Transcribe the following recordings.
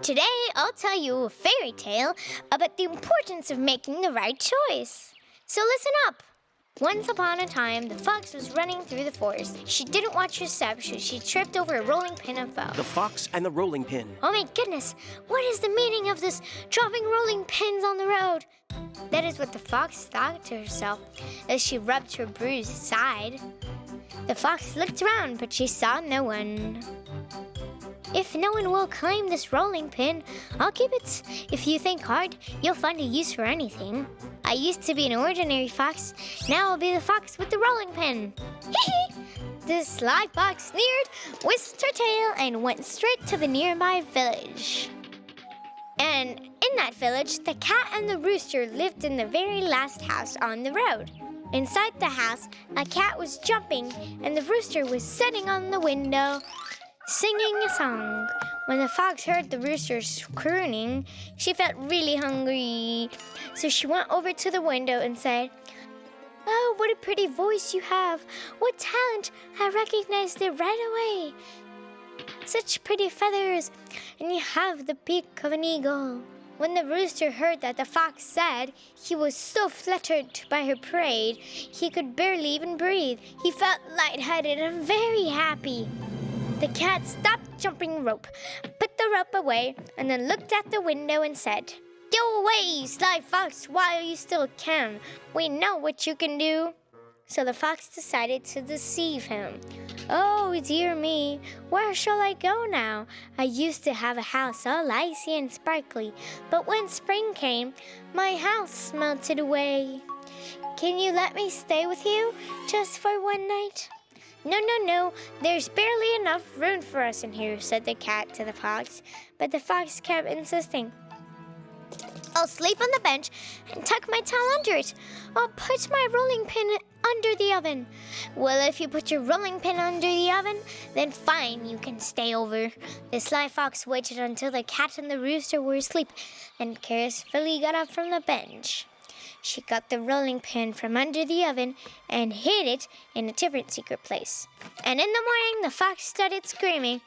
Today, I'll tell you a fairy tale about the importance of making the right choice. So listen up. Once upon a time, the fox was running through the forest. She didn't watch her step, so she tripped over a rolling pin and fell. The fox and the rolling pin. Oh my goodness, what is the meaning of this dropping rolling pins on the road? That is what the fox thought to herself as she rubbed her bruised side. The fox looked around, but she saw no one. If no one will claim this rolling pin, I'll keep it. If you think hard, you'll find a use for anything. I used to be an ordinary fox. Now I'll be the fox with the rolling pin. Hee hee! The sly fox sneered, whisked her tail, and went straight to the nearby village. And in that village, the cat and the rooster lived in the very last house on the road. Inside the house, a cat was jumping, and the rooster was sitting on the window, singing a song. When the fox heard the rooster's crooning, she felt really hungry. So she went over to the window and said, "Oh, what a pretty voice you have. What talent. I recognized it right away. Such pretty feathers, and you have the beak of an eagle." When the rooster heard that the fox said, he was so fluttered by her praise, he could barely even breathe. He felt lightheaded and very happy. The cat stopped jumping rope, put the rope away, and then looked at the window and said, "Go away, sly fox, while you still can. We know what you can do." So the fox decided to deceive him. "Oh, dear me, where shall I go now? I used to have a house all icy and sparkly, but when spring came, my house melted away. Can you let me stay with you just for one night?" No, there's barely enough room for us in here," said the cat to the fox. But the fox kept insisting. "I'll sleep on the bench and tuck my tail under it. I'll put my rolling pin under the oven." "Well, if you put your rolling pin under the oven, then fine, you can stay over." The sly fox waited until the cat and the rooster were asleep and carefully got up from the bench. She got the rolling pin from under the oven and hid it in a different secret place. And in the morning, the fox started screaming,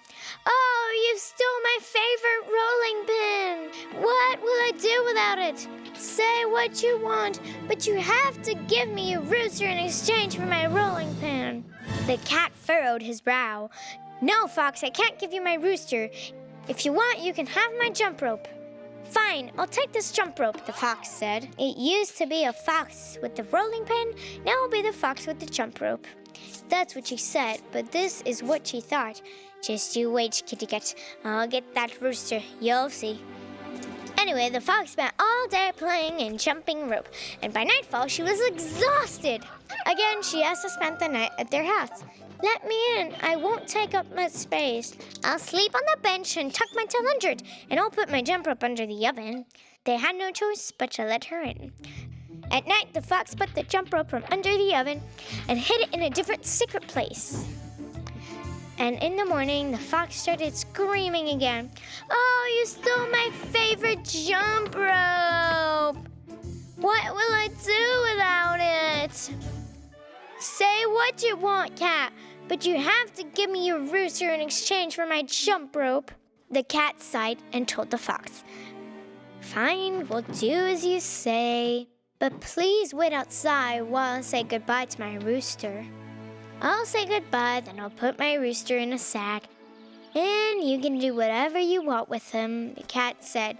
"Oh, you stole my favorite rolling pin! What will I do without it? Say what you want, but you have to give me a rooster in exchange for my rolling pin." The cat furrowed his brow. "No, fox, I can't give you my rooster. If you want, you can have my jump rope." "Fine, I'll take this jump rope," the fox said. It used to be a fox with the rolling pin, now it'll be the fox with the jump rope. That's what she said, but this is what she thought. "Just you wait, kitty cat. I'll get that rooster. You'll see." Anyway, the fox spent all day playing and jumping rope, and by nightfall she was exhausted. Again, she asked to spend the night at their house. "Let me in. I won't take up much space. I'll sleep on the bench and tuck my tail under it, and I'll put my jump rope under the oven." They had no choice but to let her in. At night, the fox put the jump rope from under the oven and hid it in a different secret place. And in the morning, the fox started screaming again. "Oh, you stole my favorite jump rope! What will I do without it?" "Say what you want, cat, but you have to give me your rooster in exchange for my jump rope." The cat sighed and told the fox, "Fine, we'll do as you say. But please wait outside while I say goodbye to my rooster." "I'll say goodbye, then I'll put my rooster in a sack, and you can do whatever you want with him," the cat said,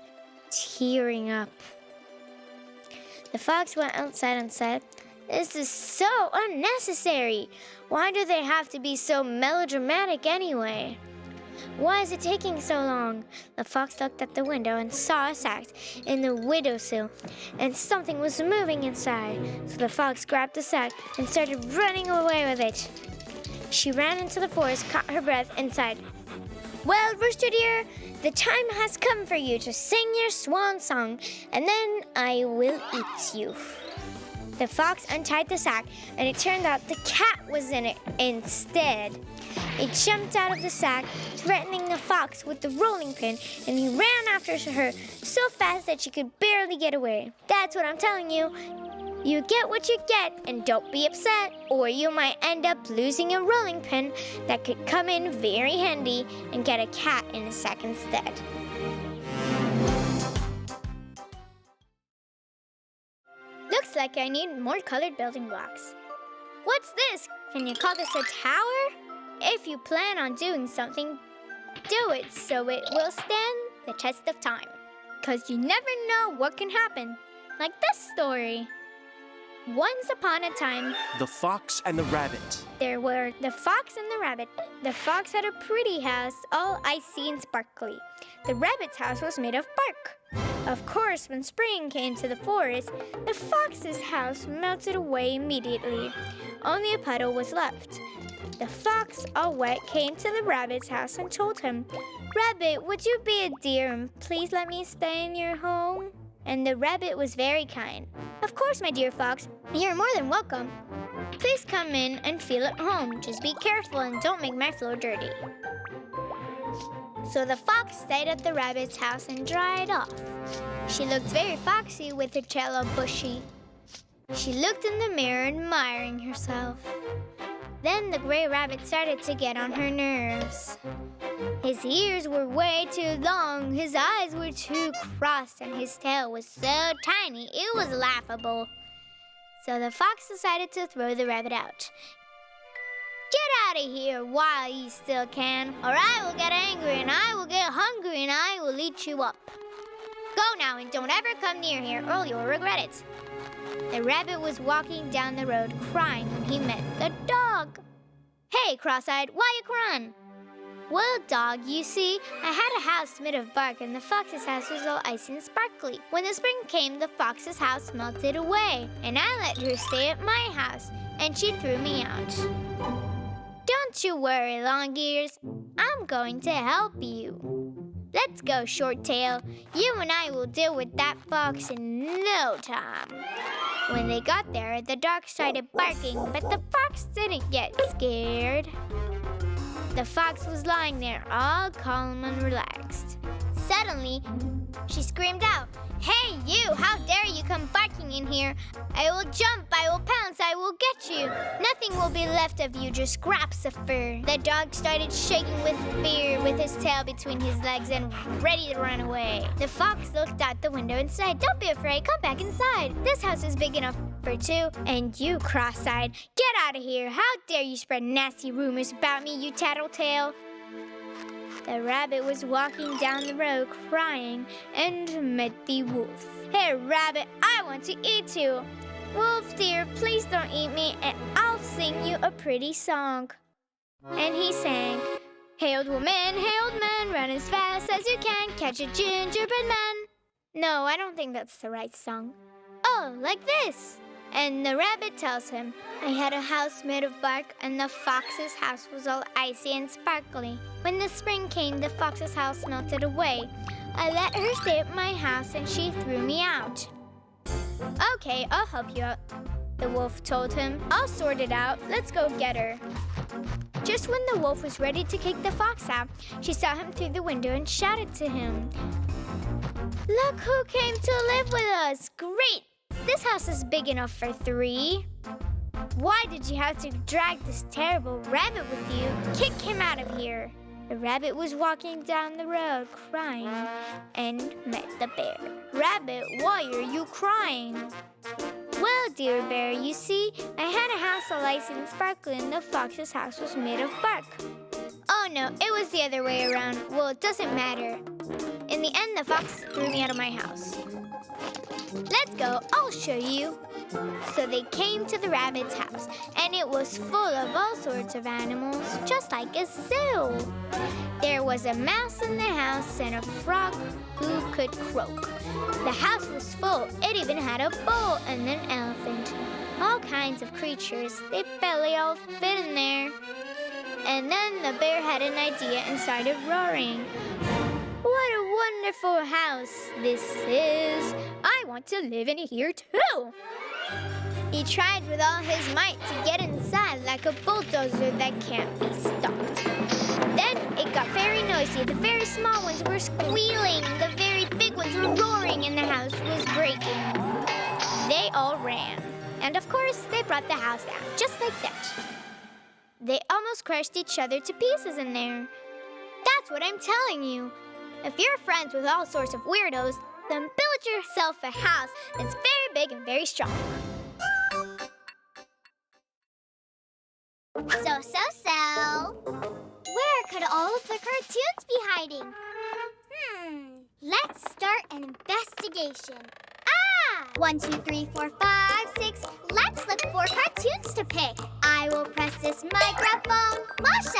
tearing up. The fox went outside and said, "This is so unnecessary. Why do they have to be so melodramatic anyway? Why is it taking so long?" The fox looked at the window and saw a sack in the windowsill, and something was moving inside. So the fox grabbed the sack and started running away with it. She ran into the forest, caught her breath, and sighed. "Well, Rooster dear, the time has come for you to sing your swan song, and then I will eat you." The fox untied the sack, and it turned out the cat was in it instead. It jumped out of the sack, threatening the fox with the rolling pin, and he ran after her so fast that she could barely get away. That's what I'm telling you. You get what you get, and don't be upset, or you might end up losing a rolling pin that could come in very handy and get a cat in a sack instead. Looks like I need more colored building blocks. What's this? Can you call this a tower? If you plan on doing something, do it so it will stand the test of time. 'Cause you never know what can happen. Like this story. Once upon a time, The Fox and the Rabbit. there were the fox and the rabbit. The fox had a pretty house, all icy and sparkly. The rabbit's house was made of bark. Of course, when spring came to the forest, the fox's house melted away immediately. Only a puddle was left. The fox, all wet, came to the rabbit's house and told him, "Rabbit, would you be a dear and please let me stay in your home?" And the rabbit was very kind. "Of course, my dear fox, you're more than welcome. Please come in and feel at home. Just be careful and don't make my floor dirty." So the fox stayed at the rabbit's house and dried off. She looked very foxy with her tail all bushy. She looked in the mirror admiring herself. Then the gray rabbit started to get on her nerves. His ears were way too long, his eyes were too crossed, and his tail was so tiny it was laughable. So the fox decided to throw the rabbit out. "Get out of here while you still can, or I will get angry and I will get hungry and I will eat you up. Go now and don't ever come near here or you'll regret it." The rabbit was walking down the road crying when he met the dog. "Hey, cross-eyed, why you crying?" "Well, dog, you see, I had a house made of bark and the fox's house was all icy and sparkly. When the spring came, the fox's house melted away, and I let her stay at my house, and she threw me out. Don't you worry, long ears. I'm going to help you. Let's go, short tail. You and I will deal with that fox in no time." When they got there, the dog started barking, but the fox didn't get scared. The fox was lying there, all calm and relaxed. Suddenly, she screamed out, "Hey, you! How dare you come barking in here? I will jump, I will pounce, I will get you. Nothing will be left of you, just scraps of fur." The dog started shaking with fear with his tail between his legs and ready to run away. The fox looked out the window and said, "Don't be afraid, come back inside. This house is big enough for two. And you, cross-eyed, get out of here. How dare you spread nasty rumors about me, you tattletale?" The rabbit was walking down the road crying and met the wolf. "Hey, rabbit, I want to eat you. Wolf dear, please don't eat me and I'll sing you a pretty song." And he sang, "Hey, old woman, hey, old man, run as fast as you can, catch a gingerbread man." No, I don't think that's the right song. Oh, like this. And the rabbit tells him, "I had a house made of bark, and the fox's house was all icy and sparkly. When the spring came, the fox's house melted away. I let her stay at my house, and she threw me out." "Okay, I'll help you out," the wolf told him. "I'll sort it out. Let's go get her." Just when the wolf was ready to kick the fox out, she saw him through the window and shouted to him, "Look who came to live with us! Great! This house is big enough for three. Why did you have to drag this terrible rabbit with you? Kick him out of here." The rabbit was walking down the road crying and met the bear. "Rabbit, why are you crying?" "Well, dear bear, you see, I had a house all icy and sparkly and the fox's house was made of bark." "Oh no, it was the other way around. Well, it doesn't matter. In the end, the fox threw me out of my house." "Let's go, I'll show you." So they came to the rabbit's house, and it was full of all sorts of animals, just like a zoo. There was a mouse in the house and a frog who could croak. The house was full. It even had a bull and an elephant. All kinds of creatures. They barely all fit in there. And then the bear had an idea and started roaring. "What a wonderful house this is! I want to live in here too!" He tried with all his might to get inside like a bulldozer that can't be stopped. Then it got very noisy. The very small ones were squealing. The very big ones were roaring, and the house was breaking. They all ran. And of course, they brought the house down, just like that. They almost crushed each other to pieces in there. That's what I'm telling you. If you're friends with all sorts of weirdos, then build yourself a house that's very big and very strong. So. Where could all of the cartoons be hiding? Let's start an investigation. 1, 2, 3, 4, 5, 6. Let's look for cartoons to pick. I will press this microphone. Masha